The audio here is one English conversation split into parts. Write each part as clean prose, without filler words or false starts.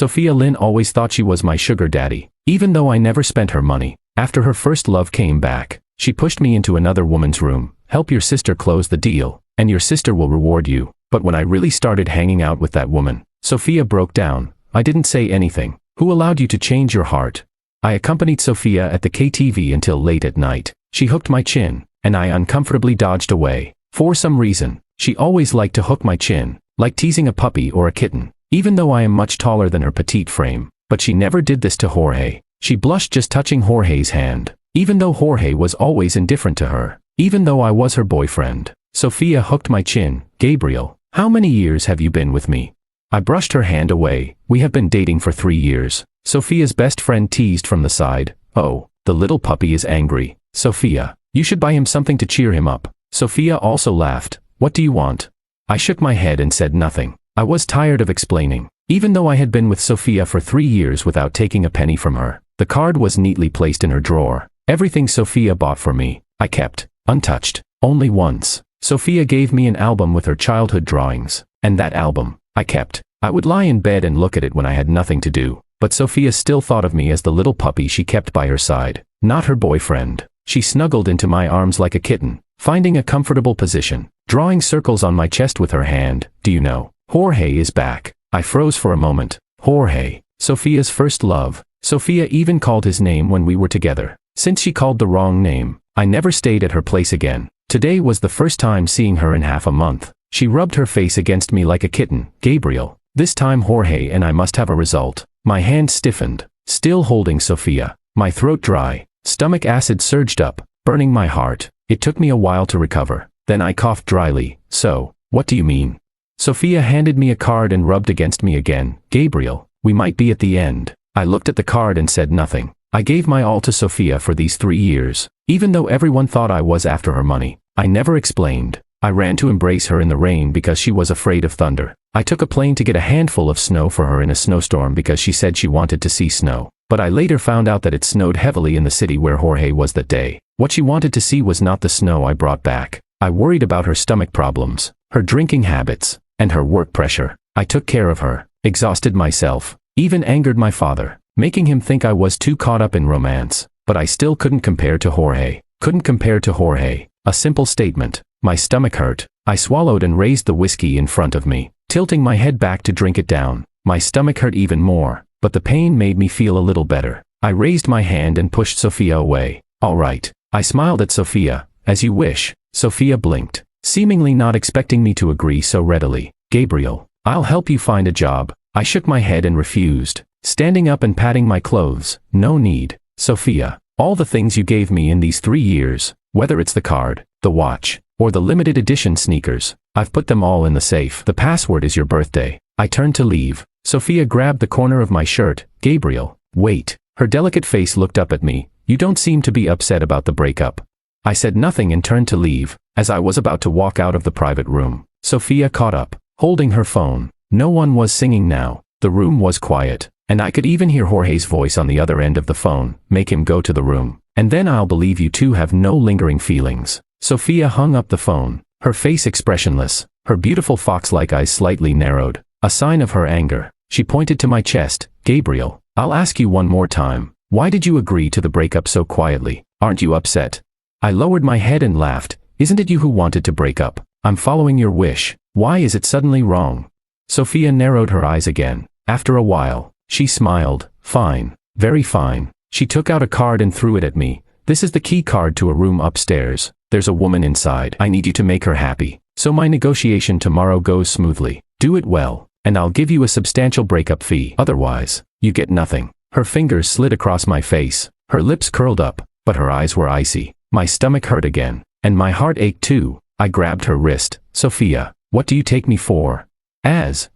Sophia Lynn always thought she was my sugar daddy, even though I never spent her money. After her first love came back, she pushed me into another woman's room. Help your sister close the deal, and your sister will reward you. But when I really started hanging out with that woman, Sophia broke down. I didn't say anything. Who allowed you to change your heart? I accompanied Sophia at the KTV until late at night. She hooked my chin, and I uncomfortably dodged away. For some reason, she always liked to hook my chin, like teasing a puppy or a kitten, even though I am much taller than her petite frame. But she never did this to Jorge. She blushed just touching Jorge's hand, even though Jorge was always indifferent to her, even though I was her boyfriend. Sophia hooked my chin. Gabriel, how many years have you been with me? I brushed her hand away. We have been dating for 3 years. Sophia's best friend teased from the side. Oh, the little puppy is angry. Sophia, you should buy him something to cheer him up. Sophia also laughed. What do you want? I shook my head and said nothing. I was tired of explaining. Even though I had been with Sophia for 3 years without taking a penny from her, the card was neatly placed in her drawer. Everything Sophia bought for me, I kept, untouched. Only once, Sophia gave me an album with her childhood drawings, and that album, I kept. I would lie in bed and look at it when I had nothing to do, but Sophia still thought of me as the little puppy she kept by her side, not her boyfriend. She snuggled into my arms like a kitten, finding a comfortable position, drawing circles on my chest with her hand. Do you know, Jorge is back. I froze for a moment. Jorge, Sophia's first love. Sophia even called his name when we were together. Since she called the wrong name, I never stayed at her place again. Today was the first time seeing her in half a month. She rubbed her face against me like a kitten. Gabriel, this time Jorge and I must have a result. My hand stiffened, still holding Sophia. My throat dry. Stomach acid surged up, burning my heart. It took me a while to recover. Then I coughed dryly. So, what do you mean? Sophia handed me a card and rubbed against me again. Gabriel, we might be at the end. I looked at the card and said nothing. I gave my all to Sophia for these 3 years. Even though everyone thought I was after her money, I never explained. I ran to embrace her in the rain because she was afraid of thunder. I took a plane to get a handful of snow for her in a snowstorm because she said she wanted to see snow. But I later found out that it snowed heavily in the city where Jorge was that day. What she wanted to see was not the snow I brought back. I worried about her stomach problems, her drinking habits, and her work pressure. I took care of her, exhausted myself, even angered my father, making him think I was too caught up in romance. But I still couldn't compare to Jorge. Couldn't compare to Jorge. A simple statement. My stomach hurt. I swallowed and raised the whiskey in front of me, tilting my head back to drink it down. My stomach hurt even more, but the pain made me feel a little better. I raised my hand and pushed Sophia away. All right. I smiled at Sophia. As you wish. Sophia blinked, seemingly not expecting me to agree so readily. Gabriel, I'll help you find a job. I shook my head and refused, standing up and patting my clothes. No need. Sophia, all the things you gave me in these 3 years, whether it's the card, the watch, or the limited edition sneakers, I've put them all in the safe. The password is your birthday. I turned to leave. Sophia grabbed the corner of my shirt. Gabriel, wait. Her delicate face looked up at me. You don't seem to be upset about the breakup. I said nothing and turned to leave. As I was about to walk out of the private room, Sophia caught up, holding her phone. No one was singing now. The room was quiet, and I could even hear Jorge's voice on the other end of the phone. Make him go to the room, and then I'll believe you two have no lingering feelings. Sophia hung up the phone, her face expressionless, her beautiful fox-like eyes slightly narrowed, a sign of her anger. She pointed to my chest. Gabriel, I'll ask you one more time. Why did you agree to the breakup so quietly? Aren't you upset? I lowered my head and laughed. Isn't it you who wanted to break up? I'm following your wish. Why is it suddenly wrong? Sophia narrowed her eyes again. After a while, she smiled. Fine. Very fine. She took out a card and threw it at me. This is the key card to a room upstairs. There's a woman inside. I need you to make her happy. So my negotiation tomorrow goes smoothly. Do it well, and I'll give you a substantial breakup fee. Otherwise, you get nothing. Her fingers slid across my face. Her lips curled up, but her eyes were icy. My stomach hurt again, and my heart ached too. I grabbed her wrist. Sophia, what do you take me for?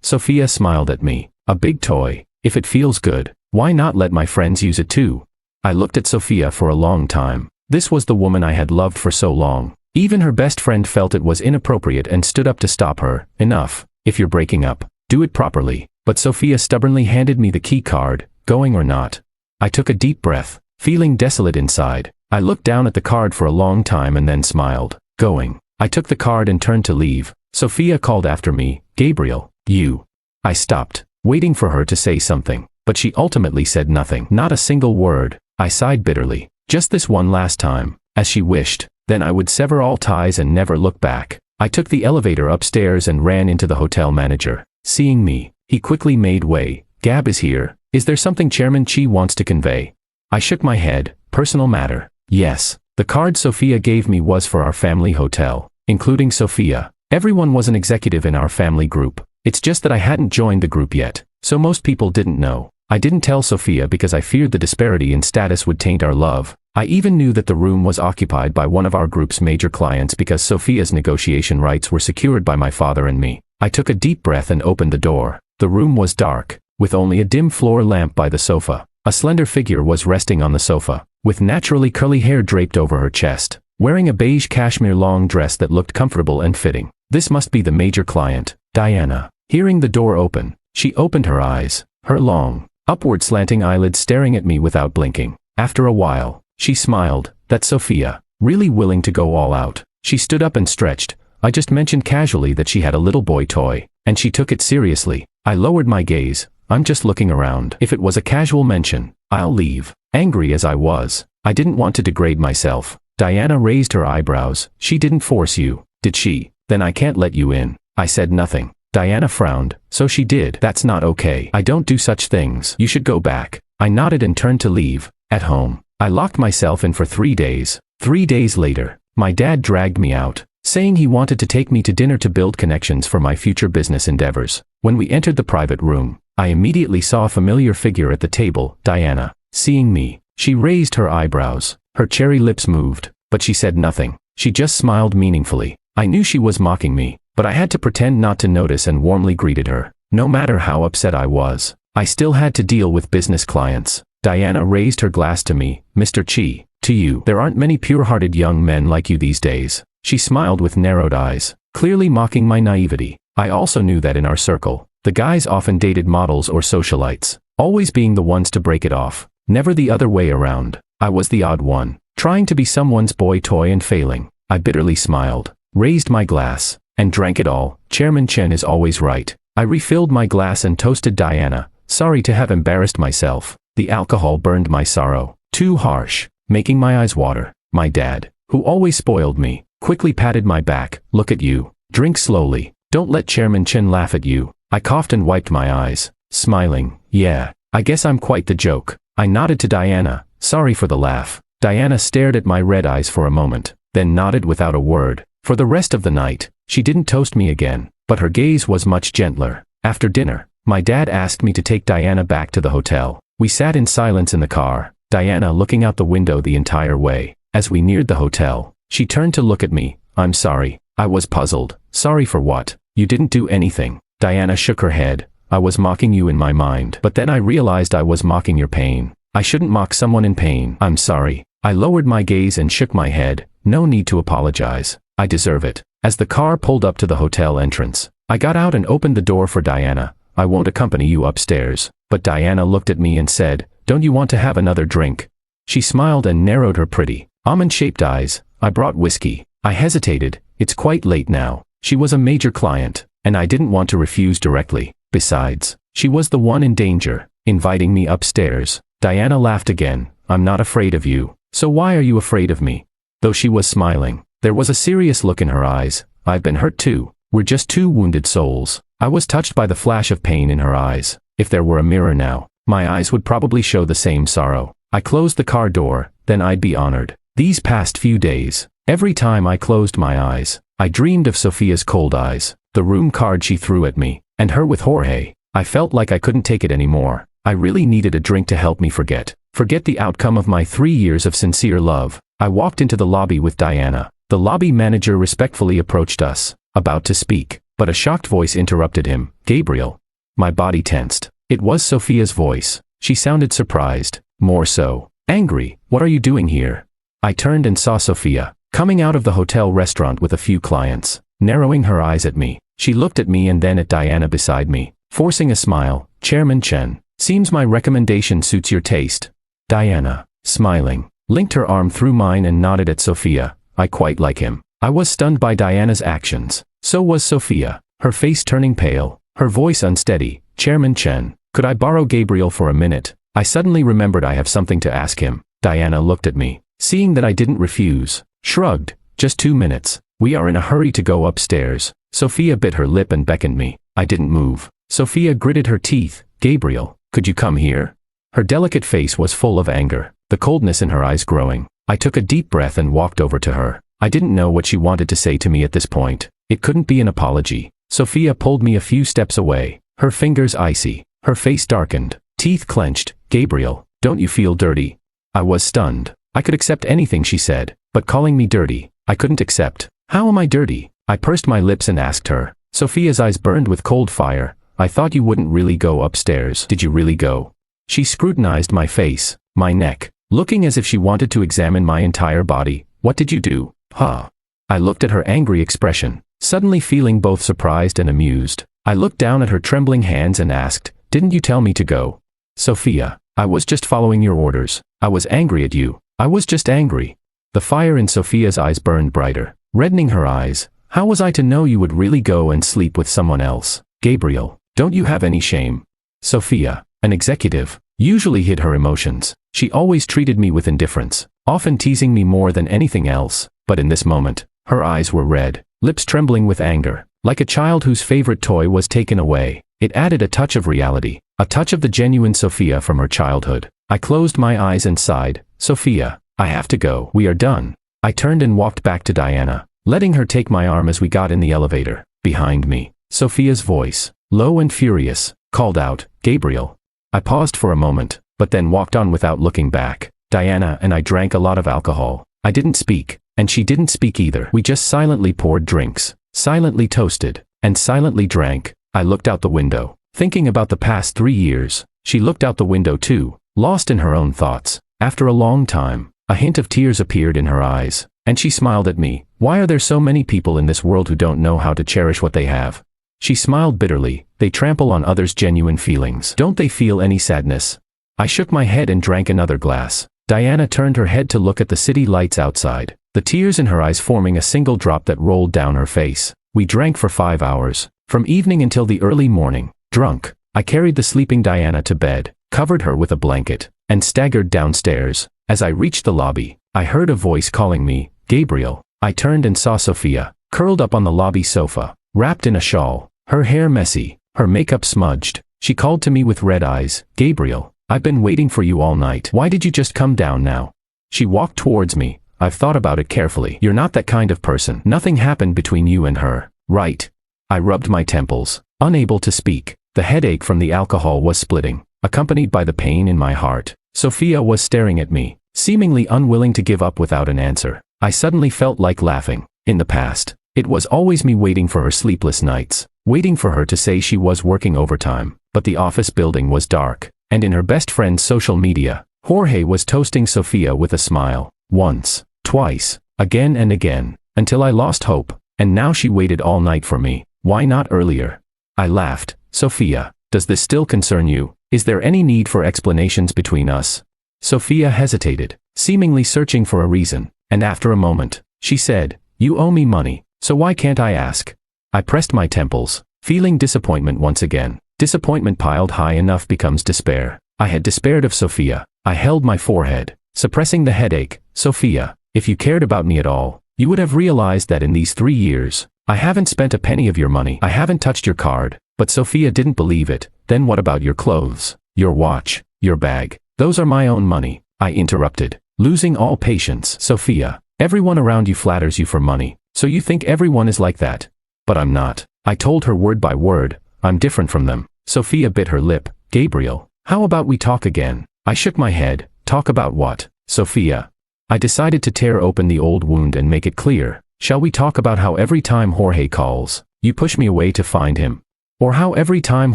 Sophia smiled at me. A big toy. If it feels good, why not let my friends use it too? I looked at Sophia for a long time. This was the woman I had loved for so long. Even her best friend felt it was inappropriate and stood up to stop her. Enough. If you're breaking up, do it properly. But Sophia stubbornly handed me the key card. Going or not? I took a deep breath, feeling desolate inside. I looked down at the card for a long time and then smiled. Going. I took the card and turned to leave. Sophia called after me. Gabriel, you. I stopped, waiting for her to say something, but she ultimately said nothing. Not a single word. I sighed bitterly. Just this one last time, as she wished, then I would sever all ties and never look back. I took the elevator upstairs and ran into the hotel manager. Seeing me, he quickly made way. Gab is here. Is there something Chairman Chi wants to convey? I shook my head. Personal matter. Yes. The card Sophia gave me was for our family hotel, including Sophia. Everyone was an executive in our family group. It's just that I hadn't joined the group yet, so most people didn't know. I didn't tell Sophia because I feared the disparity in status would taint our love. I even knew that the room was occupied by one of our group's major clients because Sophia's negotiation rights were secured by my father and me. I took a deep breath and opened the door. The room was dark, with only a dim floor lamp by the sofa. A slender figure was resting on the sofa, with naturally curly hair draped over her chest, wearing a beige cashmere long dress that looked comfortable and fitting. This must be the major client, Diana. Hearing the door open, she opened her eyes, her long, upward slanting eyelids staring at me without blinking. After a while, she smiled. That's Sophia, really willing to go all out. She stood up and stretched. I just mentioned casually that she had a little boy toy, and she took it seriously. I lowered my gaze. I'm just looking around. If it was a casual mention, I'll leave. Angry as I was, I didn't want to degrade myself. Diana raised her eyebrows. She didn't force you, did she? Then I can't let you in. I said nothing. Diana frowned. So she did. That's not okay. I don't do such things. You should go back. I nodded and turned to leave. At home, I locked myself in for 3 days. 3 days later, my dad dragged me out, saying he wanted to take me to dinner to build connections for my future business endeavors. When we entered the private room, I immediately saw a familiar figure at the table, Diana. Seeing me, she raised her eyebrows. Her cherry lips moved, but she said nothing. She just smiled meaningfully. I knew she was mocking me, but I had to pretend not to notice and warmly greeted her. No matter how upset I was, I still had to deal with business clients. Diana raised her glass to me. Mr. Chi, to you. There aren't many pure-hearted young men like you these days. She smiled with narrowed eyes, clearly mocking my naivety. I also knew that in our circle, the guys often dated models or socialites, always being the ones to break it off, never the other way around. I was the odd one, trying to be someone's boy toy and failing. I bitterly smiled, raised my glass, and drank it all. Chairman Chen is always right. I refilled my glass and toasted Diana. Sorry to have embarrassed myself. The alcohol burned my sorrow, too harsh, making my eyes water. My dad, who always spoiled me, quickly patted my back. Look at you. Drink slowly. Don't let Chairman Chen laugh at you. I coughed and wiped my eyes, smiling. Yeah, I guess I'm quite the joke. I nodded to Diana. Sorry for the laugh. Diana stared at my red eyes for a moment, then nodded without a word. For the rest of the night, she didn't toast me again, but her gaze was much gentler. After dinner, my dad asked me to take Diana back to the hotel. We sat in silence in the car, Diana looking out the window the entire way. As we neared the hotel, she turned to look at me. I'm sorry. I was puzzled. Sorry for what? You didn't do anything. Diana shook her head. I was mocking you in my mind, but then I realized I was mocking your pain. I shouldn't mock someone in pain. I'm sorry. I lowered my gaze and shook my head. No need to apologize. I deserve it. As the car pulled up to the hotel entrance, I got out and opened the door for Diana. I won't accompany you upstairs. But Diana looked at me and said, don't you want to have another drink? She smiled and narrowed her pretty, almond-shaped eyes. I brought whiskey. I hesitated. It's quite late now. She was a major client, and I didn't want to refuse directly. Besides, she was the one in danger, inviting me upstairs. Diana laughed again. I'm not afraid of you. So why are you afraid of me? Though she was smiling, there was a serious look in her eyes. I've been hurt too. We're just two wounded souls. I was touched by the flash of pain in her eyes. If there were a mirror now, my eyes would probably show the same sorrow. I closed the car door, then I'd be honored. These past few days, every time I closed my eyes, I dreamed of Sophia's cold eyes, the room card she threw at me, and her with Jorge. I felt like I couldn't take it anymore. I really needed a drink to help me forget the outcome of my 3 years of sincere love. I walked into the lobby with Diana. The lobby manager respectfully approached us, about to speak, but a shocked voice interrupted him. Gabriel. My body tensed. It was Sophia's voice. She sounded surprised, more so, angry. What are you doing here? I turned and saw Sophia, coming out of the hotel restaurant with a few clients, narrowing her eyes at me. She looked at me and then at Diana beside me, forcing a smile. Chairman Chen, seems my recommendation suits your taste. Diana, smiling, linked her arm through mine and nodded at Sophia. I quite like him. I was stunned by Diana's actions. So was Sophia, her face turning pale, her voice unsteady. Chairman Chen, could I borrow Gabriel for a minute? I suddenly remembered I have something to ask him. Diana looked at me, seeing that I didn't refuse, shrugged. Just 2 minutes. We are in a hurry to go upstairs. Sophia bit her lip and beckoned me. I didn't move. Sophia gritted her teeth. Gabriel, could you come here? Her delicate face was full of anger, the coldness in her eyes growing. I took a deep breath and walked over to her. I didn't know what she wanted to say to me at this point. It couldn't be an apology. Sophia pulled me a few steps away, her fingers icy, her face darkened, teeth clenched. Gabriel, don't you feel dirty? I was stunned. I could accept anything she said, but calling me dirty, I couldn't accept. How am I dirty? I pursed my lips and asked her. Sophia's eyes burned with cold fire. I thought you wouldn't really go upstairs. Did you really go? She scrutinized my face, my neck, looking as if she wanted to examine my entire body. What did you do? Huh? I looked at her angry expression, suddenly feeling both surprised and amused. I looked down at her trembling hands and asked, didn't you tell me to go? Sophia, I was just following your orders. I was angry at you. I was just angry. The fire in Sophia's eyes burned brighter, reddening her eyes. How was I to know you would really go and sleep with someone else? Gabriel, don't you have any shame? Sophia, an executive, usually hid her emotions. She always treated me with indifference, often teasing me more than anything else. But in this moment, her eyes were red, lips trembling with anger, like a child whose favorite toy was taken away. It added a touch of reality, a touch of the genuine Sophia from her childhood. I closed my eyes and sighed. Sophia, I have to go. We are done. I turned and walked back to Diana, letting her take my arm as we got in the elevator. Behind me, Sophia's voice, low and furious, called out, Gabriel. I paused for a moment, but then walked on without looking back. Diana and I drank a lot of alcohol. I didn't speak, and she didn't speak either. We just silently poured drinks, silently toasted, and silently drank. I looked out the window, thinking about the past 3 years. She looked out the window too, lost in her own thoughts. After a long time, a hint of tears appeared in her eyes, and she smiled at me. Why are there so many people in this world who don't know how to cherish what they have? She smiled bitterly. They trample on others' genuine feelings. Don't they feel any sadness? I shook my head and drank another glass. Diana turned her head to look at the city lights outside, the tears in her eyes forming a single drop that rolled down her face. We drank for 5 hours, from evening until the early morning. Drunk, I carried the sleeping Diana to bed, covered her with a blanket, and staggered downstairs. As I reached the lobby, I heard a voice calling me, Gabriel. I turned and saw Sophia, curled up on the lobby sofa, wrapped in a shawl, her hair messy, her makeup smudged. She called to me with red eyes, Gabriel, I've been waiting for you all night. Why did you just come down now? She walked towards me. I've thought about it carefully. You're not that kind of person. Nothing happened between you and her, right? I rubbed my temples, unable to speak. The headache from the alcohol was splitting, accompanied by the pain in my heart. Sophia was staring at me, seemingly unwilling to give up without an answer. I suddenly felt like laughing. In the past, it was always me waiting for her sleepless nights, waiting for her to say she was working overtime. But the office building was dark, and in her best friend's social media, Jorge was toasting Sophia with a smile. Once, twice, again and again, until I lost hope. And now she waited all night for me. Why not earlier? I laughed. Sophia, does this still concern you? Is there any need for explanations between us? Sophia hesitated, seemingly searching for a reason, and after a moment, she said, you owe me money, so why can't I ask? I pressed my temples, feeling disappointment once again. Disappointment piled high enough becomes despair. I had despaired of Sophia. I held my forehead, suppressing the headache. Sophia, if you cared about me at all, you would have realized that in these 3 years, I haven't spent a penny of your money. I haven't touched your card. But Sophia didn't believe it. Then what about your clothes, your watch, your bag? Those are my own money, I interrupted, losing all patience. Sophia, everyone around you flatters you for money, so you think everyone is like that. But I'm not. I told her word by word, I'm different from them. Sophia bit her lip. Gabriel, how about we talk again? I shook my head. Talk about what? Sophia. I decided to tear open the old wound and make it clear. Shall we talk about how every time Jorge calls, you push me away to find him? Or how every time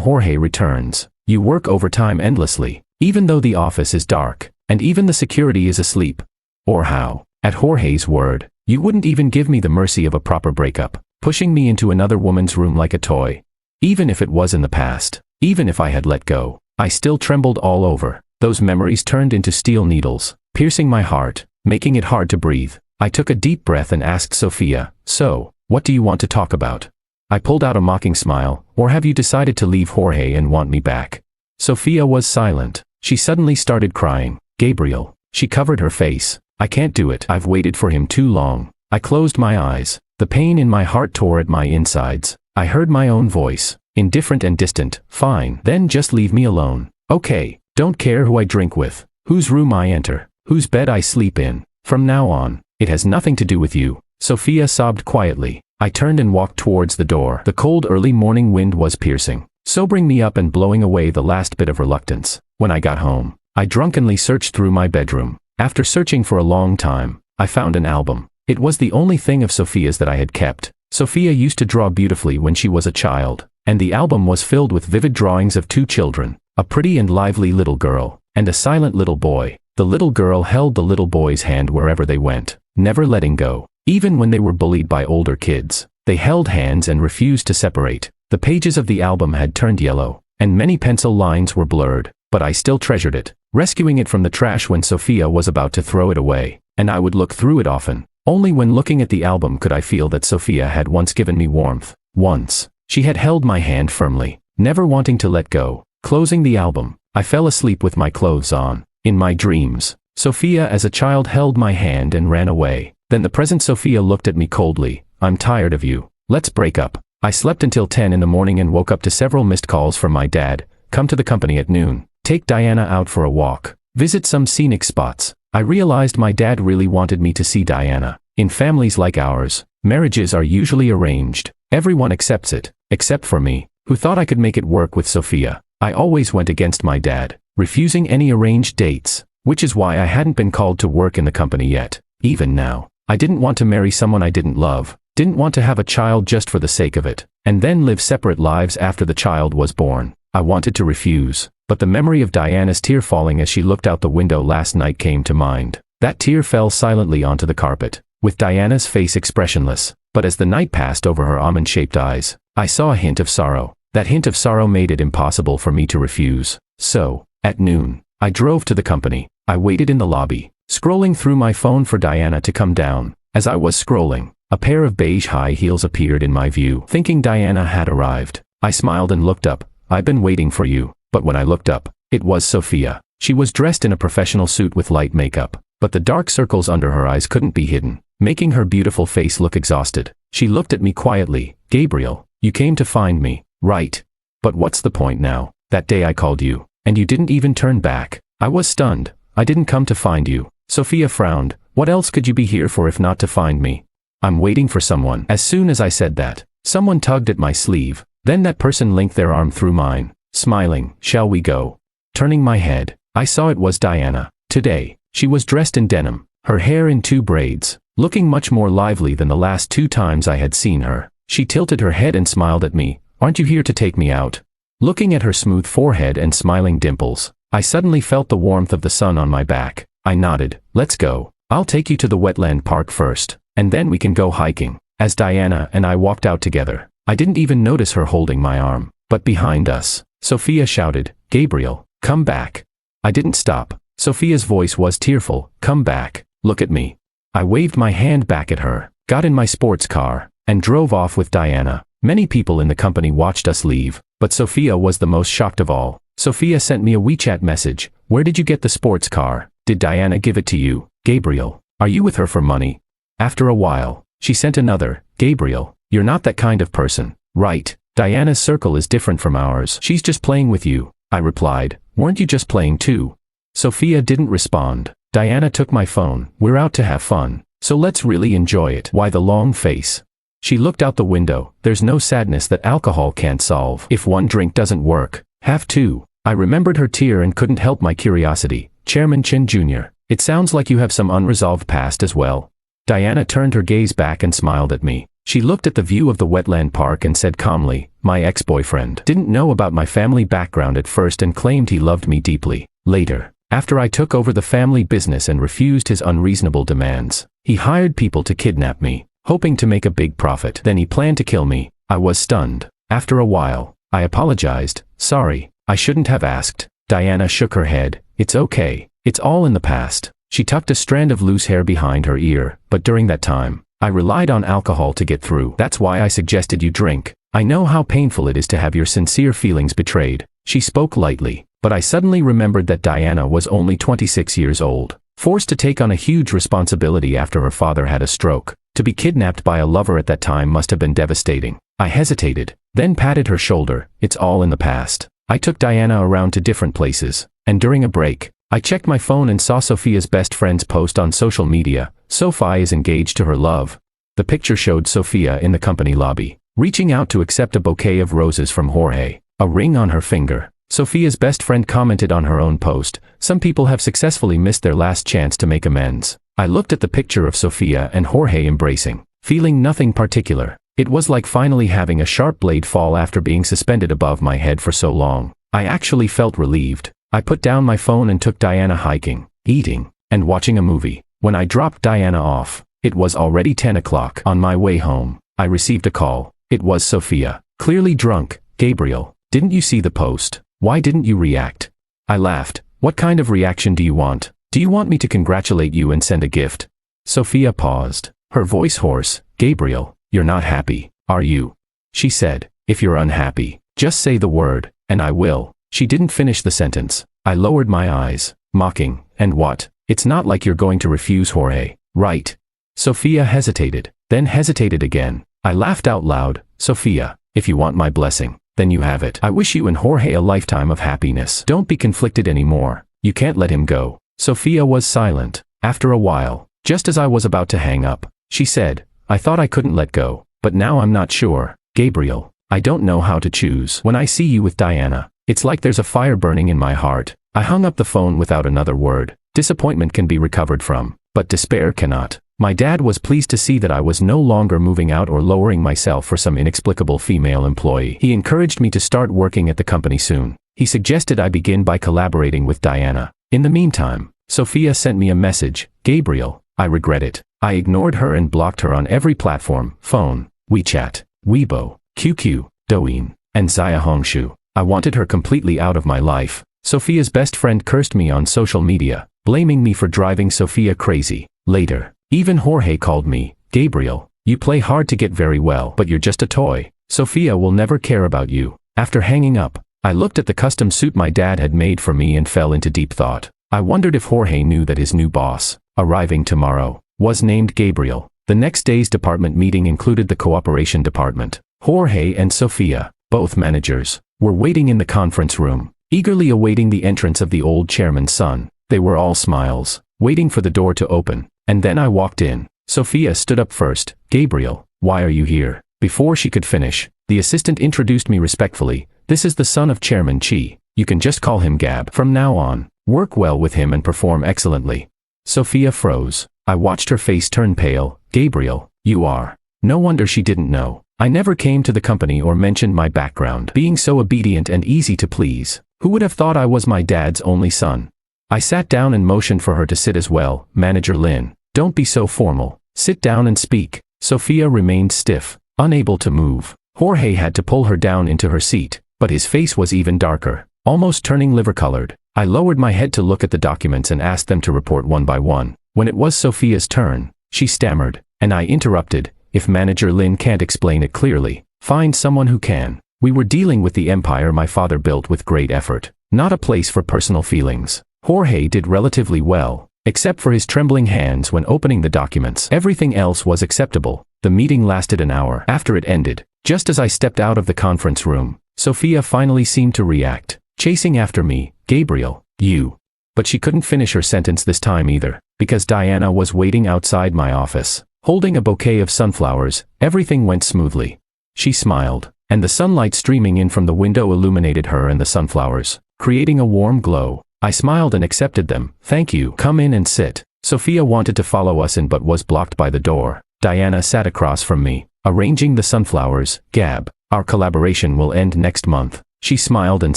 Jorge returns, you work overtime endlessly, even though the office is dark, and even the security is asleep? Or how, at Jorge's word, you wouldn't even give me the mercy of a proper breakup, pushing me into another woman's room like a toy? Even if it was in the past, even if I had let go, I still trembled all over. Those memories turned into steel needles, piercing my heart, making it hard to breathe. I took a deep breath and asked Sophia, so, what do you want to talk about? I pulled out a mocking smile. Or have you decided to leave Jorge and want me back? Sophia was silent. She suddenly started crying. Gabriel. She covered her face. I can't do it. I've waited for him too long. I closed my eyes. The pain in my heart tore at my insides. I heard my own voice. Indifferent and distant. Fine. Then just leave me alone. Okay. Don't care who I drink with. Whose room I enter. Whose bed I sleep in. From now on, it has nothing to do with you. Sophia sobbed quietly. I turned and walked towards the door. The cold early morning wind was piercing, sobering me up and blowing away the last bit of reluctance. When I got home, I drunkenly searched through my bedroom. After searching for a long time, I found an album. It was the only thing of Sophia's that I had kept. Sophia used to draw beautifully when she was a child, and the album was filled with vivid drawings of two children, a pretty and lively little girl, and a silent little boy. The little girl held the little boy's hand wherever they went, never letting go. Even when they were bullied by older kids, they held hands and refused to separate. The pages of the album had turned yellow, and many pencil lines were blurred, but I still treasured it, rescuing it from the trash when Sophia was about to throw it away, and I would look through it often. Only when looking at the album could I feel that Sophia had once given me warmth. Once, she had held my hand firmly, never wanting to let go. Closing the album, I fell asleep with my clothes on. In my dreams, Sophia as a child held my hand and ran away. Then the present Sophia looked at me coldly. I'm tired of you. Let's break up. I slept until 10 in the morning and woke up to several missed calls from my dad. Come to the company at noon. Take Diana out for a walk. Visit some scenic spots. I realized my dad really wanted me to see Diana. In families like ours, marriages are usually arranged. Everyone accepts it, except for me, who thought I could make it work with Sophia. I always went against my dad, refusing any arranged dates, which is why I hadn't been called to work in the company yet. Even now, I didn't want to marry someone I didn't love, didn't want to have a child just for the sake of it, and then live separate lives after the child was born. I wanted to refuse, but the memory of Diana's tear falling as she looked out the window last night came to mind. That tear fell silently onto the carpet, with Diana's face expressionless, but as the night passed over her almond-shaped eyes, I saw a hint of sorrow. That hint of sorrow made it impossible for me to refuse. So, at noon, I drove to the company. I waited in the lobby, scrolling through my phone for Diana to come down. As I was scrolling, a pair of beige high heels appeared in my view. Thinking Diana had arrived, I smiled and looked up. I've been waiting for you. But when I looked up, it was Sophia. She was dressed in a professional suit with light makeup, but the dark circles under her eyes couldn't be hidden, making her beautiful face look exhausted. She looked at me quietly. Gabriel, you came to find me, right? But what's the point now? That day I called you, and you didn't even turn back. I was stunned. I didn't come to find you. Sophia frowned. What else could you be here for if not to find me? I'm waiting for someone. As soon as I said that, someone tugged at my sleeve. Then that person linked their arm through mine, smiling. Shall we go? Turning my head, I saw it was Diana. Today, she was dressed in denim, her hair in 2 braids, looking much more lively than the last 2 times I had seen her. She tilted her head and smiled at me. Aren't you here to take me out? Looking at her smooth forehead and smiling dimples, I suddenly felt the warmth of the sun on my back. I nodded. Let's go. I'll take you to the wetland park first, and then we can go hiking. As Diana and I walked out together, I didn't even notice her holding my arm. But behind us, Sophia shouted, Gabriel, come back. I didn't stop. Sophia's voice was tearful. Come back. Look at me. I waved my hand back at her, got in my sports car, and drove off with Diana. Many people in the company watched us leave, but Sophia was the most shocked of all. Sophia sent me a WeChat message. Where did you get the sports car? Did Diana give it to you? Gabriel, are you with her for money? After a while, she sent another. Gabriel, you're not that kind of person, right? Diana's circle is different from ours. She's just playing with you. I replied. Weren't you just playing too? Sophia didn't respond. Diana took my phone. We're out to have fun, so let's really enjoy it. Why the long face? She looked out the window. There's no sadness that alcohol can't solve. If one drink doesn't work, have 2. I remembered her tear and couldn't help my curiosity. Chairman Chin Jr., it sounds like you have some unresolved past as well. Diana turned her gaze back and smiled at me. She looked at the view of the wetland park and said calmly, my ex-boyfriend didn't know about my family background at first and claimed he loved me deeply. Later, after I took over the family business and refused his unreasonable demands, he hired people to kidnap me, hoping to make a big profit. Then he planned to kill me. I was stunned. After a while, I apologized. Sorry, I shouldn't have asked. Diana shook her head. It's okay. It's all in the past. She tucked a strand of loose hair behind her ear, but during that time, I relied on alcohol to get through. That's why I suggested you drink. I know how painful it is to have your sincere feelings betrayed. She spoke lightly, but I suddenly remembered that Diana was only 26 years old, forced to take on a huge responsibility after her father had a stroke. To be kidnapped by a lover at that time must have been devastating. I hesitated, then patted her shoulder. It's all in the past. I took Diana around to different places, and during a break, I checked my phone and saw Sophia's best friend's post on social media. Sophie is engaged to her love. The picture showed Sophia in the company lobby, reaching out to accept a bouquet of roses from Jorge, a ring on her finger. Sophia's best friend commented on her own post, "Some people have successfully missed their last chance to make amends." I looked at the picture of Sophia and Jorge embracing, feeling nothing particular. It was like finally having a sharp blade fall after being suspended above my head for so long. I actually felt relieved. I put down my phone and took Diana hiking, eating, and watching a movie. When I dropped Diana off, it was already 10 o'clock. On my way home, I received a call. It was Sophia, clearly drunk. "Gabriel, didn't you see the post? Why didn't you react?" I laughed. "What kind of reaction do you want? Do you want me to congratulate you and send a gift?" Sophia paused, her voice hoarse. "Gabriel, you're not happy, are you?" She said, "If you're unhappy, just say the word, and I will." She didn't finish the sentence. I lowered my eyes, mocking. "And what? It's not like you're going to refuse Jorge, right?" Sophia hesitated, then hesitated again. I laughed out loud. "Sophia, if you want my blessing, then you have it. I wish you and Jorge a lifetime of happiness. Don't be conflicted anymore. You can't let him go." Sophia was silent. After a while, just as I was about to hang up, she said, "I thought I couldn't let go, but now I'm not sure. Gabriel, I don't know how to choose. When I see you with Diana, it's like there's a fire burning in my heart." I hung up the phone without another word. Disappointment can be recovered from, but despair cannot. My dad was pleased to see that I was no longer moving out or lowering myself for some inexplicable female employee. He encouraged me to start working at the company soon. He suggested I begin by collaborating with Diana. In the meantime, Sophia sent me a message. "Gabriel, I regret it. I ignored her and blocked her on every platform: phone, WeChat, Weibo, QQ, Douyin, and Xiaohongshu. I wanted her completely out of my life." Sophia's best friend cursed me on social media, blaming me for driving Sophia crazy. Later, even Jorge called me. "Gabriel, you play hard to get very well, but you're just a toy. Sophia will never care about you." After hanging up, I looked at the custom suit my dad had made for me and fell into deep thought. I wondered if Jorge knew that his new boss, arriving tomorrow, was named Gabriel. The next day's department meeting included the cooperation department. Jorge and Sophia, both managers, were waiting in the conference room, eagerly awaiting the entrance of the old chairman's son. They were all smiles, waiting for the door to open, and then I walked in. Sophia stood up first. "Gabriel, why are you here?" Before she could finish, the assistant introduced me respectfully. "This is the son of Chairman Chi. You can just call him Gab from now on. Work well with him and perform excellently." Sophia froze. I watched her face turn pale. "Gabriel, you are..." No wonder she didn't know. I never came to the company or mentioned my background, being so obedient and easy to please. Who would have thought I was my dad's only son? I sat down and motioned for her to sit as well. "Manager Lin, don't be so formal. Sit down and speak." Sophia remained stiff, unable to move. Jorge had to pull her down into her seat, but his face was even darker, almost turning liver-colored. I lowered my head to look at the documents and asked them to report one by one. When it was Sophia's turn, she stammered, and I interrupted. "If Manager Lin can't explain it clearly, find someone who can. We were dealing with the empire my father built with great effort, not a place for personal feelings." Jorge did relatively well, except for his trembling hands when opening the documents. Everything else was acceptable. The meeting lasted an hour. After it ended, just as I stepped out of the conference room, Sophia finally seemed to react, chasing after me. "Gabriel, you..." But she couldn't finish her sentence this time either, because Diana was waiting outside my office, holding a bouquet of sunflowers. Everything went smoothly. She smiled, and the sunlight streaming in from the window illuminated her and the sunflowers, creating a warm glow. I smiled and accepted them. "Thank you. Come in and sit." Sophia wanted to follow us in but was blocked by the door. Diana sat across from me, arranging the sunflowers. "Gab, our collaboration will end next month." She smiled and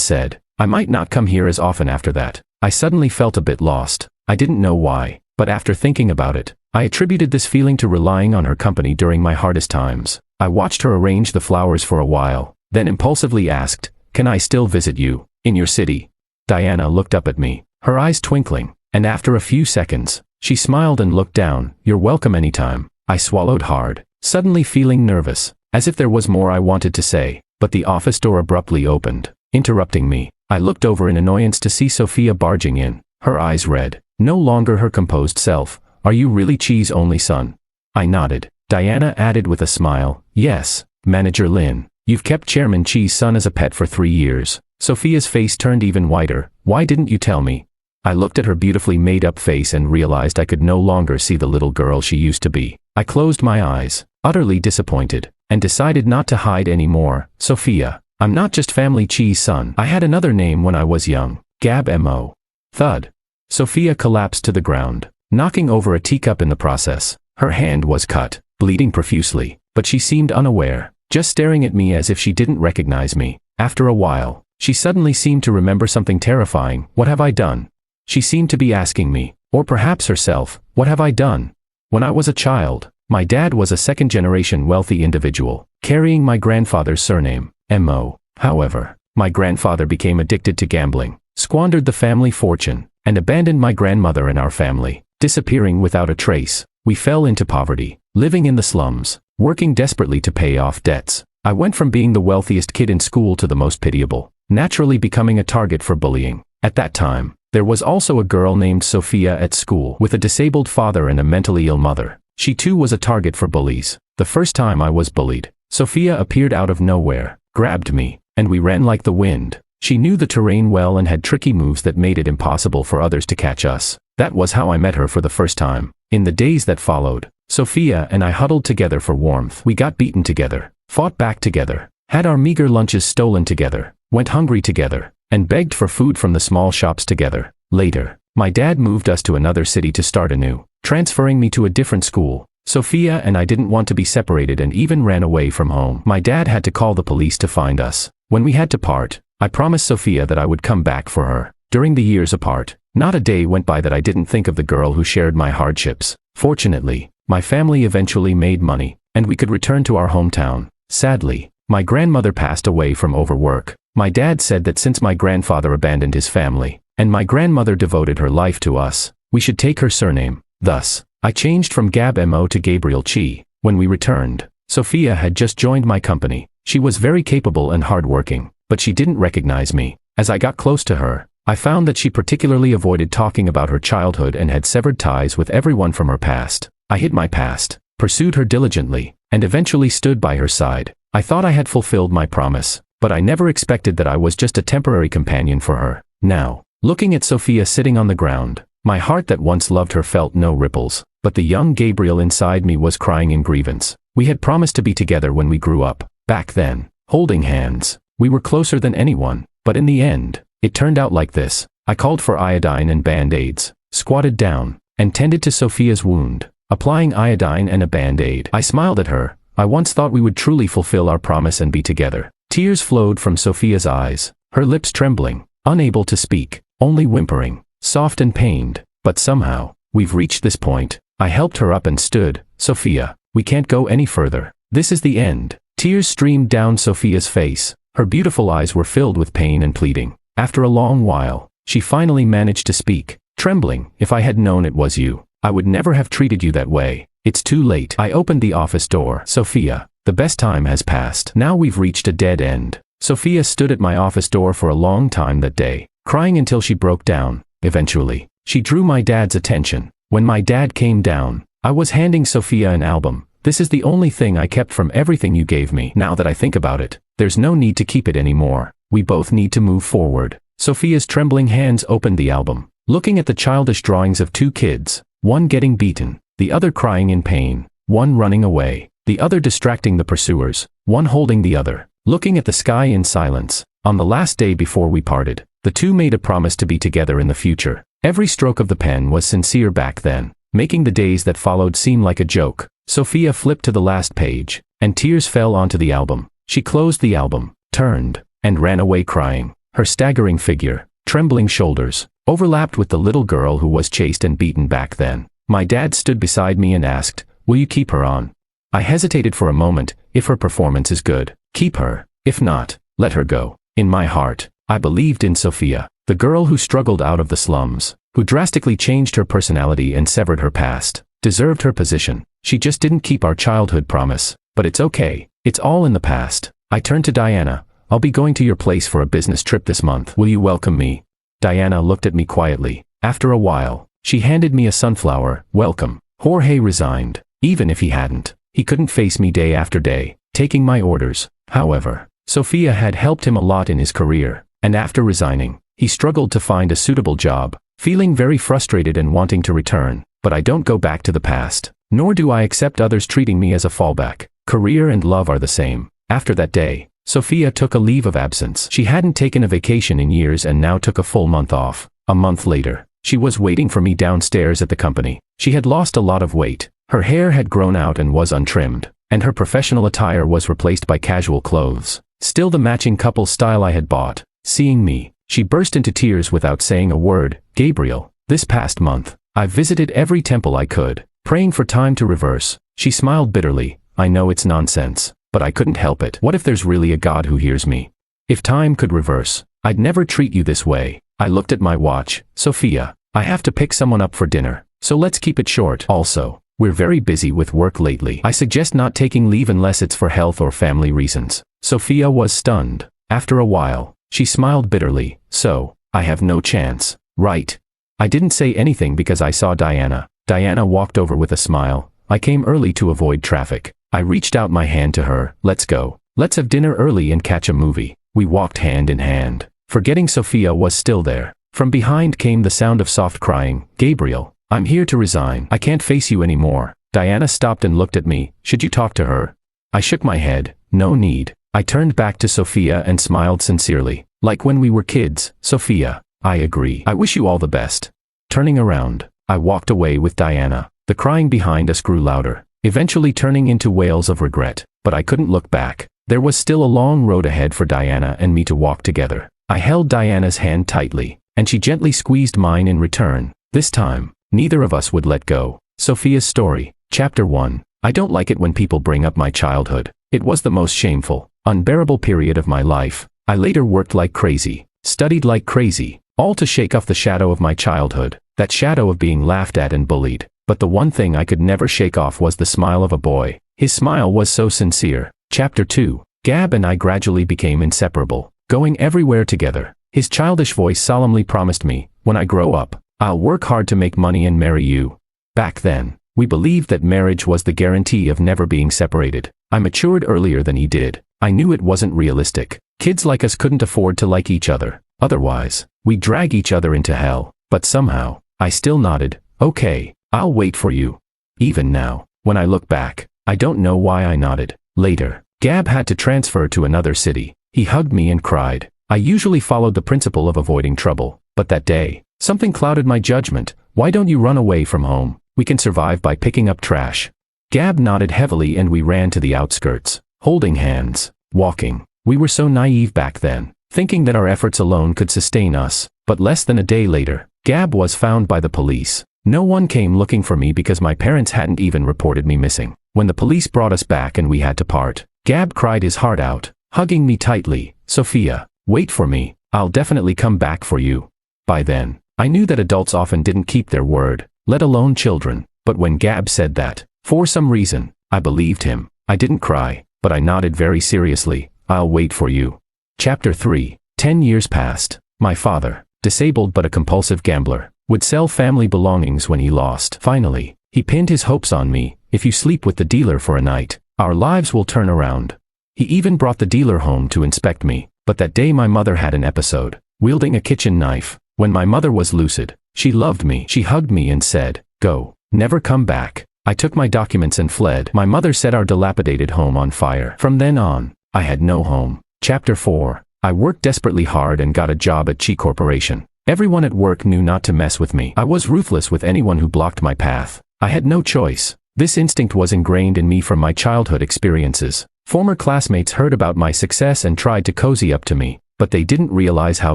said, "I might not come here as often after that." I suddenly felt a bit lost. I didn't know why, but after thinking about it, I attributed this feeling to relying on her company during my hardest times. I watched her arrange the flowers for a while, then impulsively asked, "Can I still visit you, in your city?" Diana looked up at me, her eyes twinkling, and after a few seconds, she smiled and looked down. "You're welcome anytime." I swallowed hard, suddenly feeling nervous. as if there was more I wanted to say, but the office door abruptly opened, interrupting me. I looked over in annoyance to see Sophia barging in, her eyes red, no longer her composed self. "Are you really Cheese only son?" I nodded. Diana added with a smile, "Yes, Manager Lin. You've kept Chairman Cheese son as a pet for 3 years." Sophia's face turned even whiter. "Why didn't you tell me?" I looked at her beautifully made-up face and realized I could no longer see the little girl she used to be. I closed my eyes, utterly disappointed, and decided not to hide anymore. "Sophia, I'm not just Family Cheese son. I had another name when I was young. Gab Mo." Thud. Sophia collapsed to the ground, knocking over a teacup in the process. Her hand was cut, bleeding profusely, but she seemed unaware, just staring at me as if she didn't recognize me. After a while, she suddenly seemed to remember something terrifying. "What have I done?" She seemed to be asking me, or perhaps herself, "What have I done?" When I was a child, my dad was a second-generation wealthy individual, carrying my grandfather's surname, Mo. However, my grandfather became addicted to gambling, squandered the family fortune, and abandoned my grandmother and our family, disappearing without a trace. We fell into poverty, living in the slums, working desperately to pay off debts. I went from being the wealthiest kid in school to the most pitiable, naturally becoming a target for bullying. At that time, there was also a girl named Sophia at school with a disabled father and a mentally ill mother. She too was a target for bullies. The first time I was bullied, Sophia appeared out of nowhere, grabbed me, and we ran like the wind. She knew the terrain well and had tricky moves that made it impossible for others to catch us. That was how I met her for the first time. In the days that followed, Sophia and I huddled together for warmth. We got beaten together, fought back together, had our meager lunches stolen together, went hungry together, and begged for food from the small shops together. Later, my dad moved us to another city to start anew, transferring me to a different school. Sophia and I didn't want to be separated and even ran away from home. My dad had to call the police to find us. When we had to part, I promised Sophia that I would come back for her. During the years apart, not a day went by that I didn't think of the girl who shared my hardships. Fortunately, my family eventually made money, and we could return to our hometown. Sadly, my grandmother passed away from overwork. My dad said that since my grandfather abandoned his family, and my grandmother devoted her life to us, we should take her surname. Thus, I changed from Gab Mo to Gabriel Chi. When we returned, Sophia had just joined my company. She was very capable and hardworking, but she didn't recognize me. As I got close to her, I found that she particularly avoided talking about her childhood and had severed ties with everyone from her past. I hid my past, pursued her diligently, and eventually stood by her side. I thought I had fulfilled my promise, but I never expected that I was just a temporary companion for her. Now, looking at Sophia sitting on the ground, my heart that once loved her felt no ripples, but the young Gabriel inside me was crying in grievance. We had promised to be together when we grew up. Back then, holding hands, we were closer than anyone, but in the end, it turned out like this. I called for iodine and band-aids, squatted down, and tended to Sophia's wound, applying iodine and a band-aid. I smiled at her. I once thought we would truly fulfill our promise and be together. Tears flowed from Sophia's eyes, her lips trembling, unable to speak, only whimpering, soft and pained. But somehow, we've reached this point. I helped her up and stood. "Sophia, we can't go any further. This is the end." Tears streamed down Sophia's face. Her beautiful eyes were filled with pain and pleading. After a long while, she finally managed to speak, trembling. "If I had known it was you, I would never have treated you that way. It's too late." I opened the office door. "Sophia, the best time has passed. Now we've reached a dead end." Sophia stood at my office door for a long time that day, crying until she broke down. Eventually, she drew my dad's attention. When my dad came down, I was handing Sophia an album. "This is the only thing I kept from everything you gave me. Now that I think about it, there's no need to keep it anymore. We both need to move forward." Sophia's trembling hands opened the album, looking at the childish drawings of two kids, one getting beaten, the other crying in pain, one running away, the other distracting the pursuers, one holding the other, looking at the sky in silence. On the last day before we parted, the two made a promise to be together in the future. Every stroke of the pen was sincere back then, making the days that followed seem like a joke. Sophia flipped to the last page, and tears fell onto the album. She closed the album, turned, and ran away crying. Her staggering figure, trembling shoulders, overlapped with the little girl who was chased and beaten back then. My dad stood beside me and asked, "Will you keep her on?" I hesitated for a moment. "If her performance is good, keep her. If not, let her go." In my heart, I believed in Sophia, the girl who struggled out of the slums, who drastically changed her personality and severed her past, deserved her position. She just didn't keep our childhood promise. But it's okay. It's all in the past. I turned to Diana. I'll be going to your place for a business trip this month. Will you welcome me? Diana looked at me quietly. After a while, she handed me a sunflower. Welcome. Jorge resigned. Even if he hadn't, he couldn't face me day after day, taking my orders. However, Sophia had helped him a lot in his career, and after resigning, he struggled to find a suitable job, feeling very frustrated and wanting to return. But I don't go back to the past, nor do I accept others treating me as a fallback. Career and love are the same. After that day, Sophia took a leave of absence. She hadn't taken a vacation in years and now took a full month off. A month later, she was waiting for me downstairs at the company. She had lost a lot of weight. Her hair had grown out and was untrimmed, and her professional attire was replaced by casual clothes. Still the matching couple style I had bought. Seeing me, she burst into tears without saying a word. Gabriel, this past month, I've visited every temple I could, praying for time to reverse. She smiled bitterly. I know it's nonsense, but I couldn't help it. What if there's really a God who hears me? If time could reverse, I'd never treat you this way. I looked at my watch. Sophia, I have to pick someone up for dinner, so let's keep it short. Also, we're very busy with work lately. I suggest not taking leave unless it's for health or family reasons. Sophia was stunned. After a while, she smiled bitterly. So, I have no chance, right? I didn't say anything because I saw Diana. Diana walked over with a smile. I came early to avoid traffic. I reached out my hand to her. Let's go. Let's have dinner early and catch a movie. We walked hand in hand. Forgetting Sophia was still there. From behind came the sound of soft crying. Gabriel, I'm here to resign. I can't face you anymore. Diana stopped and looked at me. Should you talk to her? I shook my head. No need. I turned back to Sophia and smiled sincerely. Like when we were kids. Sophia, I agree. I wish you all the best. Turning around, I walked away with Diana. The crying behind us grew louder, eventually turning into wails of regret. But I couldn't look back. There was still a long road ahead for Diana and me to walk together. I held Diana's hand tightly, and she gently squeezed mine in return. This time, neither of us would let go. Sophia's story. Chapter 1. I don't like it when people bring up my childhood. It was the most shameful, unbearable period of my life. I later worked like crazy, studied like crazy, all to shake off the shadow of my childhood, that shadow of being laughed at and bullied. But the one thing I could never shake off was the smile of a boy. His smile was so sincere. Chapter 2. Gab and I gradually became inseparable, going everywhere together. His childish voice solemnly promised me, when I grow up, I'll work hard to make money and marry you. Back then, we believed that marriage was the guarantee of never being separated. I matured earlier than he did. I knew it wasn't realistic. Kids like us couldn't afford to like each other. Otherwise, we'd drag each other into hell. But somehow, I still nodded. Okay, I'll wait for you. Even now, when I look back, I don't know why I nodded. Later, Gab had to transfer to another city. He hugged me and cried. I usually followed the principle of avoiding trouble, but that day, something clouded my judgment. Why don't you run away from home? We can survive by picking up trash. Gab nodded heavily and we ran to the outskirts, holding hands, walking. We were so naive back then, thinking that our efforts alone could sustain us. But less than a day later, Gab was found by the police. No one came looking for me because my parents hadn't even reported me missing. When the police brought us back and we had to part, Gab cried his heart out, hugging me tightly. Sophia, wait for me. I'll definitely come back for you. By then, I knew that adults often didn't keep their word, let alone children. But when Gab said that, for some reason, I believed him. I didn't cry, but I nodded very seriously. I'll wait for you. Chapter 3. 10 years passed. My father, disabled but a compulsive gambler, would sell family belongings when he lost. Finally, he pinned his hopes on me. If you sleep with the dealer for a night, our lives will turn around. He even brought the dealer home to inspect me. But that day my mother had an episode, wielding a kitchen knife. When my mother was lucid, she loved me. She hugged me and said, "Go, never come back." I took my documents and fled. My mother set our dilapidated home on fire. From then on, I had no home. Chapter 4. I worked desperately hard and got a job at Chi Corporation. Everyone at work knew not to mess with me. I was ruthless with anyone who blocked my path. I had no choice. This instinct was ingrained in me from my childhood experiences. Former classmates heard about my success and tried to cozy up to me, but they didn't realize how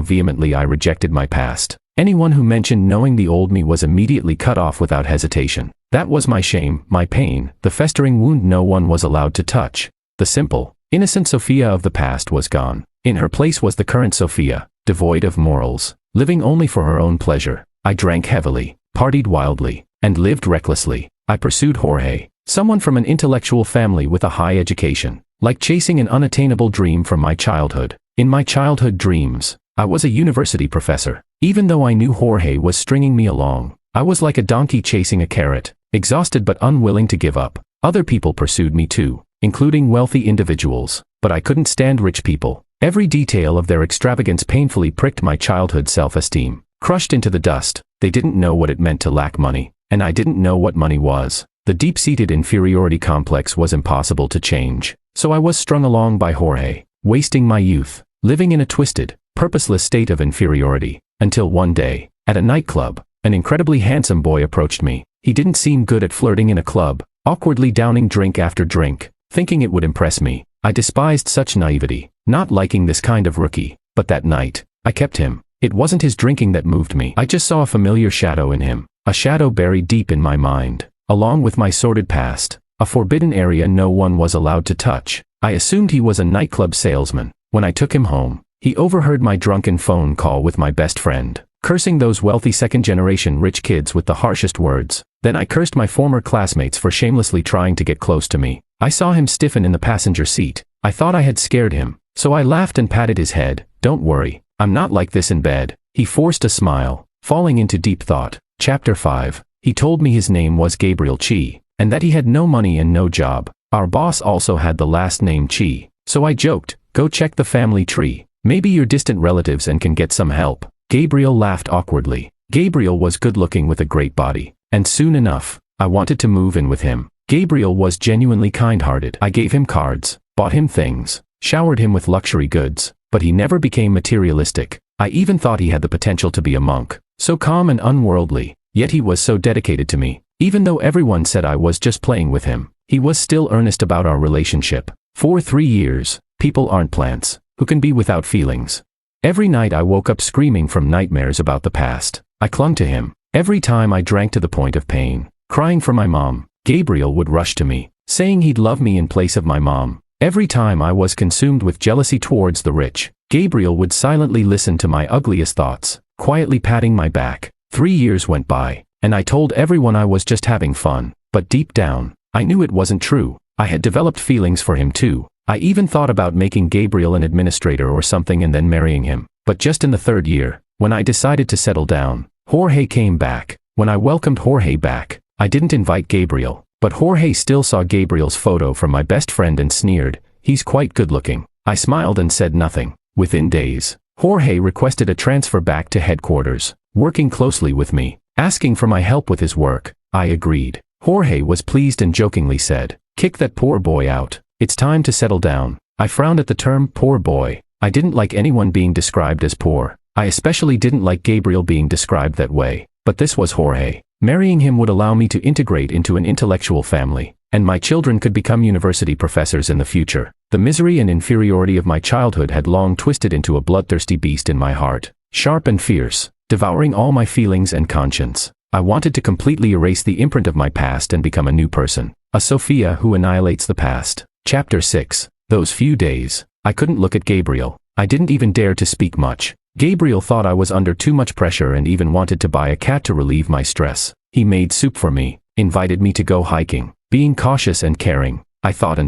vehemently I rejected my past. Anyone who mentioned knowing the old me was immediately cut off without hesitation. That was my shame, my pain, the festering wound no one was allowed to touch. The simple, innocent Sophia of the past was gone. In her place was the current Sophia, devoid of morals, living only for her own pleasure. I drank heavily, partied wildly, and lived recklessly. I pursued Jorge, someone from an intellectual family with a high education. like chasing an unattainable dream from my childhood. In my childhood dreams, I was a university professor. Even though I knew Jorge was stringing me along, I was like a donkey chasing a carrot, exhausted but unwilling to give up. Other people pursued me too, including wealthy individuals, but I couldn't stand rich people. Every detail of their extravagance painfully pricked my childhood self-esteem. Crushed into the dust, they didn't know what it meant to lack money, and I didn't know what money was. The deep-seated inferiority complex was impossible to change, so I was strung along by Jorge, wasting my youth, living in a twisted, purposeless state of inferiority, until one day, at a nightclub, an incredibly handsome boy approached me. He didn't seem good at flirting in a club, awkwardly downing drink after drink, thinking it would impress me. I despised such naivety, not liking this kind of rookie, but that night, I kept him. It wasn't his drinking that moved me. I just saw a familiar shadow in him, a shadow buried deep in my mind, along with my sordid past, a forbidden area no one was allowed to touch. I assumed he was a nightclub salesman. When I took him home, he overheard my drunken phone call with my best friend, cursing those wealthy second-generation rich kids with the harshest words. Then I cursed my former classmates for shamelessly trying to get close to me. I saw him stiffen in the passenger seat. I thought I had scared him, so I laughed and patted his head. "Don't worry, I'm not like this in bed." He forced a smile, falling into deep thought. Chapter 5. He told me his name was Gabriel Chi, and that he had no money and no job. Our boss also had the last name Chi, so I joked, "Go check the family tree. Maybe you're distant relatives and can get some help." Gabriel laughed awkwardly. Gabriel was good-looking with a great body, and soon enough, I wanted to move in with him. Gabriel was genuinely kind-hearted. I gave him cards, bought him things, showered him with luxury goods, but he never became materialistic. I even thought he had the potential to be a monk, so calm and unworldly, yet he was so dedicated to me. Even though everyone said I was just playing with him, he was still earnest about our relationship. For 3 years, people aren't plants, who can be without feelings. Every night I woke up screaming from nightmares about the past. I clung to him. Every time I drank to the point of pain, crying for my mom, Gabriel would rush to me, saying he'd love me in place of my mom. Every time I was consumed with jealousy towards the rich, Gabriel would silently listen to my ugliest thoughts, quietly patting my back. 3 years went by, and I told everyone I was just having fun, but deep down, I knew it wasn't true. I had developed feelings for him too. I even thought about making Gabriel an administrator or something and then marrying him. But just in the 3rd year, when I decided to settle down, Jorge came back. When I welcomed Jorge back, I didn't invite Gabriel, but Jorge still saw Gabriel's photo from my best friend and sneered, "He's quite good-looking." I smiled and said nothing. Within days, Jorge requested a transfer back to headquarters, working closely with me, asking for my help with his work. I agreed. Jorge was pleased and jokingly said, "Kick that poor boy out. It's time to settle down." I frowned at the term poor boy. I didn't like anyone being described as poor. I especially didn't like Gabriel being described that way. But this was Jorge. Marrying him would allow me to integrate into an intellectual family, and my children could become university professors in the future. The misery and inferiority of my childhood had long twisted into a bloodthirsty beast in my heart, sharp and fierce, devouring all my feelings and conscience. I wanted to completely erase the imprint of my past and become a new person, a Sophia who annihilates the past. Chapter 6. Those few days, I couldn't look at Gabriel. I didn't even dare to speak much. Gabriel thought I was under too much pressure and even wanted to buy a cat to relieve my stress. He made soup for me, invited me to go hiking. Being cautious and caring, I thought,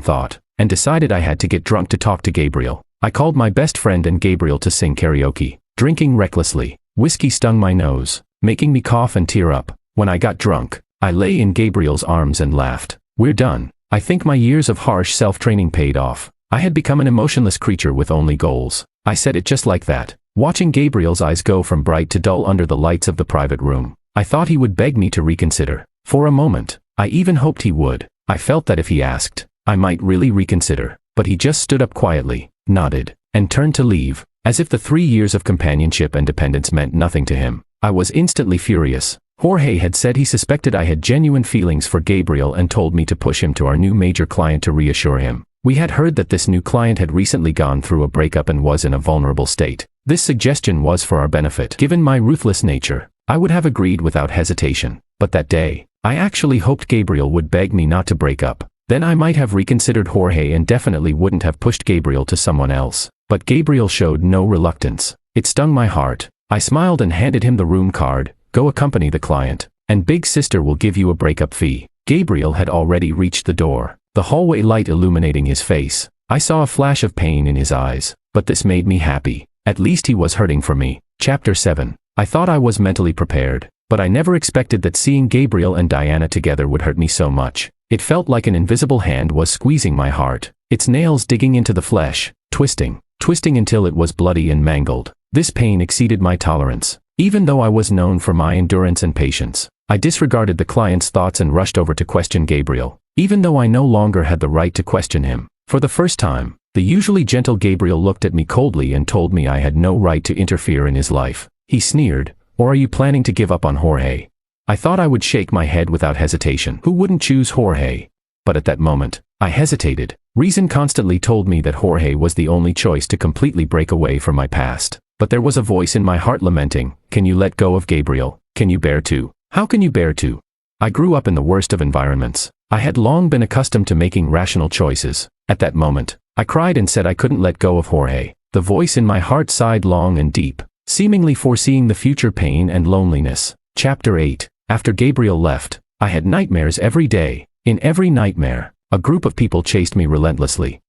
and decided I had to get drunk to talk to Gabriel. I called my best friend and Gabriel to sing karaoke, drinking recklessly. Whiskey stung my nose, making me cough and tear up. When I got drunk, I lay in Gabriel's arms and laughed. "We're done." I think my years of harsh self-training paid off. I had become an emotionless creature with only goals. I said it just like that, watching Gabriel's eyes go from bright to dull under the lights of the private room. I thought he would beg me to reconsider. For a moment, I even hoped he would. I felt that if he asked, I might really reconsider. But he just stood up quietly, nodded, and turned to leave, as if the 3 years of companionship and dependence meant nothing to him. I was instantly furious. Jorge had said he suspected I had genuine feelings for Gabriel and told me to push him to our new major client to reassure him. We had heard that this new client had recently gone through a breakup and was in a vulnerable state. This suggestion was for our benefit. Given my ruthless nature, I would have agreed without hesitation. But that day, I actually hoped Gabriel would beg me not to break up. Then I might have reconsidered Jorge and definitely wouldn't have pushed Gabriel to someone else. But Gabriel showed no reluctance. It stung my heart. I smiled and handed him the room card. "Go accompany the client, and Big Sister will give you a breakup fee." Gabriel had already reached the door, the hallway light illuminating his face. I saw a flash of pain in his eyes, but this made me happy. At least he was hurting for me. Chapter 7. I thought I was mentally prepared, but I never expected that seeing Gabriel and Diana together would hurt me so much. It felt like an invisible hand was squeezing my heart, its nails digging into the flesh, twisting until it was bloody and mangled. This pain exceeded my tolerance. Even though I was known for my endurance and patience, I disregarded the client's thoughts and rushed over to question Gabriel, even though I no longer had the right to question him. For the first time, the usually gentle Gabriel looked at me coldly and told me I had no right to interfere in his life. He sneered, "Or are you planning to give up on Jorge?" I thought I would shake my head without hesitation. Who wouldn't choose Jorge? But at that moment, I hesitated. Reason constantly told me that Jorge was the only choice to completely break away from my past. But there was a voice in my heart lamenting, "Can you let go of Gabriel? Can you bear to? How can you bear to?" I grew up in the worst of environments. I had long been accustomed to making rational choices. At that moment, I cried and said I couldn't let go of Jorge. The voice in my heart sighed long and deep, seemingly foreseeing the future pain and loneliness. Chapter 8. After Gabriel left, I had nightmares every day. In every nightmare, a group of people chased me relentlessly.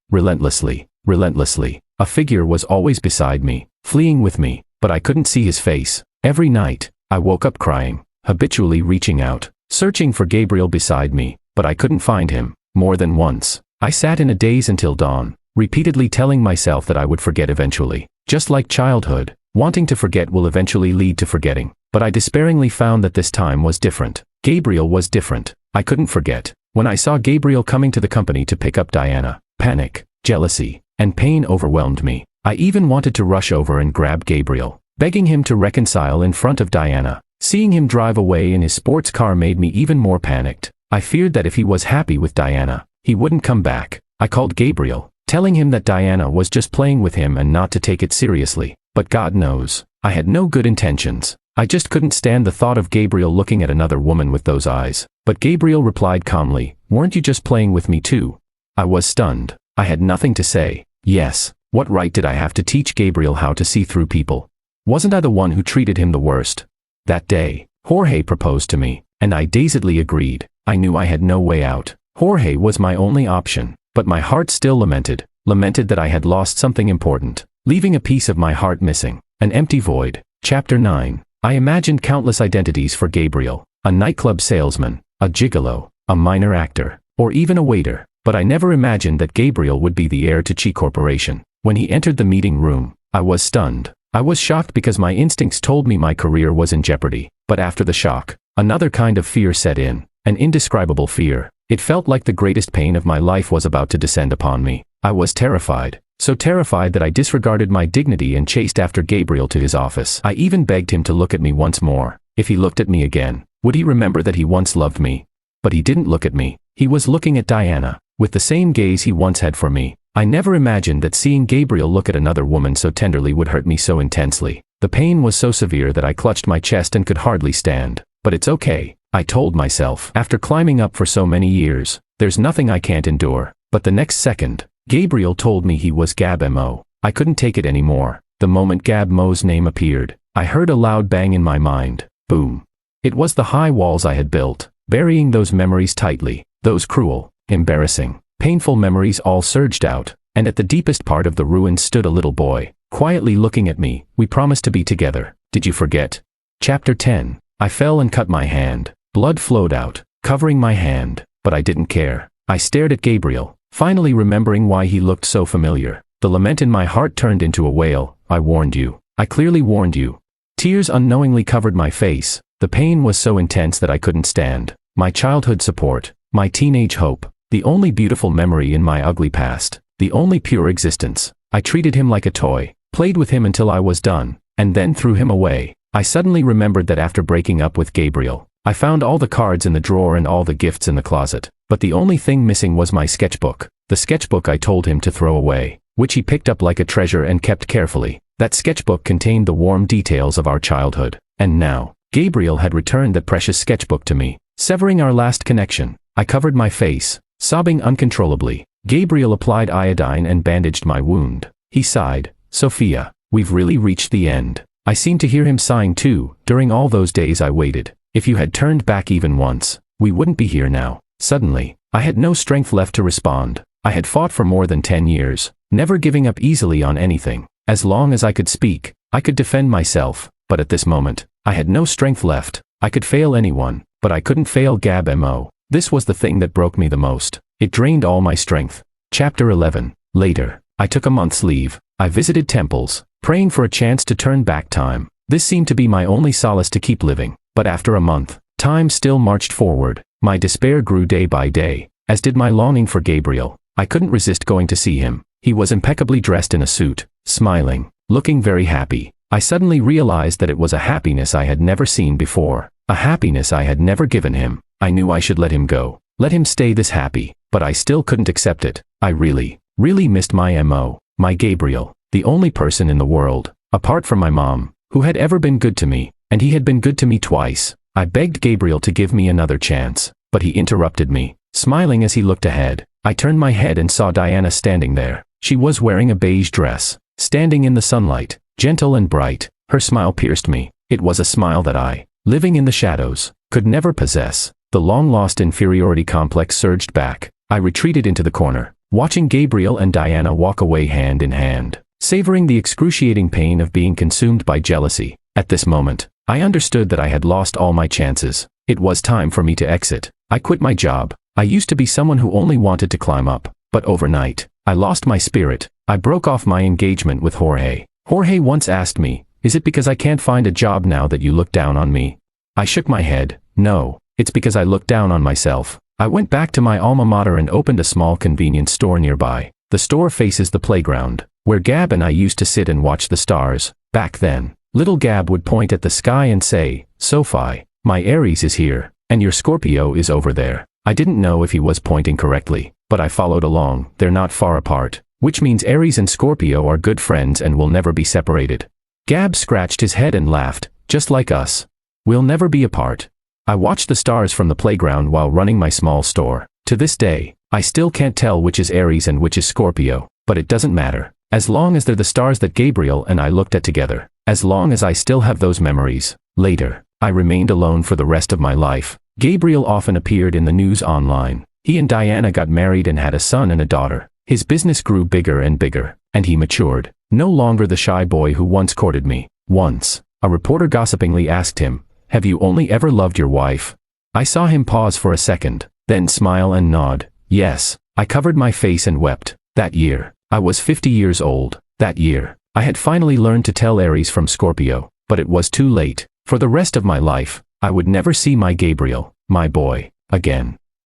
A figure was always beside me, fleeing with me, but I couldn't see his face. Every night, I woke up crying, habitually reaching out, searching for Gabriel beside me, but I couldn't find him. More than once, I sat in a daze until dawn, repeatedly telling myself that I would forget eventually. Just like childhood, wanting to forget will eventually lead to forgetting. But I despairingly found that this time was different. Gabriel was different. I couldn't forget. When I saw Gabriel coming to the company to pick up Diana, panic, jealousy, and pain overwhelmed me. I even wanted to rush over and grab Gabriel, begging him to reconcile in front of Diana. Seeing him drive away in his sports car made me even more panicked. I feared that if he was happy with Diana, he wouldn't come back. I called Gabriel, telling him that Diana was just playing with him and not to take it seriously. But God knows, I had no good intentions. I just couldn't stand the thought of Gabriel looking at another woman with those eyes. But Gabriel replied calmly, "Weren't you just playing with me too?" I was stunned. I had nothing to say. Yes, what right did I have to teach Gabriel how to see through people? Wasn't I the one who treated him the worst? That day, Jorge proposed to me, and I dazedly agreed. I knew I had no way out. Jorge was my only option, but my heart still lamented that I had lost something important, leaving a piece of my heart missing, an empty void. Chapter 9. I imagined countless identities for Gabriel, a nightclub salesman, a gigolo, a minor actor, or even a waiter, but I never imagined that Gabriel would be the heir to Chi Corporation. When he entered the meeting room, I was stunned. I was shocked because my instincts told me my career was in jeopardy, but after the shock, another kind of fear set in, an indescribable fear. It felt like the greatest pain of my life was about to descend upon me. I was terrified. So terrified that I disregarded my dignity and chased after Gabriel to his office. I even begged him to look at me once more. If he looked at me again, would he remember that he once loved me? But he didn't look at me. He was looking at Diana, with the same gaze he once had for me. I never imagined that seeing Gabriel look at another woman so tenderly would hurt me so intensely. The pain was so severe that I clutched my chest and could hardly stand. But it's okay, I told myself. After climbing up for so many years, there's nothing I can't endure. But the next second, Gabriel told me he was Gab Mo. I couldn't take it anymore. The moment Gab Mo's name appeared, I heard a loud bang in my mind. Boom. It was the high walls I had built, burying those memories tightly. Those cruel, embarrassing, painful memories all surged out, and at the deepest part of the ruins stood a little boy, quietly looking at me. "We promised to be together. Did you forget?" Chapter 10. I fell and cut my hand. Blood flowed out, covering my hand, but I didn't care. I stared at Gabriel, finally remembering why he looked so familiar. The lament in my heart turned into a wail. "I warned you. I clearly warned you." Tears unknowingly covered my face. The pain was so intense that I couldn't stand. My childhood support, my teenage hope, the only beautiful memory in my ugly past, the only pure existence. I treated him like a toy, played with him until I was done, and then threw him away. I suddenly remembered that after breaking up with Gabriel, I found all the cards in the drawer and all the gifts in the closet, but the only thing missing was my sketchbook. The sketchbook I told him to throw away, which he picked up like a treasure and kept carefully. That sketchbook contained the warm details of our childhood, and now, Gabriel had returned that precious sketchbook to me, severing our last connection. I covered my face, sobbing uncontrollably. Gabriel applied iodine and bandaged my wound. He sighed, "Sophia, we've really reached the end." I seemed to hear him sighing too. During all those days I waited. If you had turned back even once, we wouldn't be here now. Suddenly, I had no strength left to respond. I had fought for more than 10 years, never giving up easily on anything. As long as I could speak, I could defend myself, but at this moment, I had no strength left. I could fail anyone, but I couldn't fail Gab Mo. This was the thing that broke me the most. It drained all my strength. Chapter 11. Later, I took a month's leave. I visited temples, praying for a chance to turn back time. This seemed to be my only solace to keep living. But after a month, time still marched forward. My despair grew day by day, as did my longing for Gabriel. I couldn't resist going to see him. He was impeccably dressed in a suit, smiling, looking very happy. I suddenly realized that it was a happiness I had never seen before, a happiness I had never given him. I knew I should let him go, let him stay this happy, but I still couldn't accept it. I really missed my Mo, my Gabriel, the only person in the world, apart from my mom, who had ever been good to me, and he had been good to me twice. I begged Gabriel to give me another chance, but he interrupted me, smiling as he looked ahead. I turned my head and saw Diana standing there. She was wearing a beige dress, standing in the sunlight, gentle and bright. Her smile pierced me. It was a smile that I, living in the shadows, could never possess. The long-lost inferiority complex surged back. I retreated into the corner, watching Gabriel and Diana walk away hand in hand, savoring the excruciating pain of being consumed by jealousy. At this moment, I understood that I had lost all my chances. It was time for me to exit. I quit my job. I used to be someone who only wanted to climb up, but overnight, I lost my spirit. I broke off my engagement with Jorge. Jorge once asked me, "Is it because I can't find a job now that you look down on me?" I shook my head. No, it's because I looked down on myself. I went back to my alma mater and opened a small convenience store nearby. The store faces the playground, where Gab and I used to sit and watch the stars. Back then, little Gab would point at the sky and say, "Sophie, my Aries is here, and your Scorpio is over there." I didn't know if he was pointing correctly, but I followed along. They're not far apart, which means Aries and Scorpio are good friends and will never be separated. Gab scratched his head and laughed, just like us. We'll never be apart. I watched the stars from the playground while running my small store. To this day, I still can't tell which is Aries and which is Scorpio, but it doesn't matter. As long as they're the stars that Gabriel and I looked at together, as long as I still have those memories. Later, I remained alone for the rest of my life. Gabriel often appeared in the news online. He and Diana got married and had a son and a daughter. His business grew bigger and bigger, and he matured. No longer the shy boy who once courted me. Once, a reporter gossipingly asked him, "Have you only ever loved your wife?" I saw him pause for a second, then smile and nod. Yes. I covered my face and wept. That year, I was 50 years old. That year, I had finally learned to tell Aries from Scorpio, but it was too late. For the rest of my life, I would never see my Gabriel, my boy, again.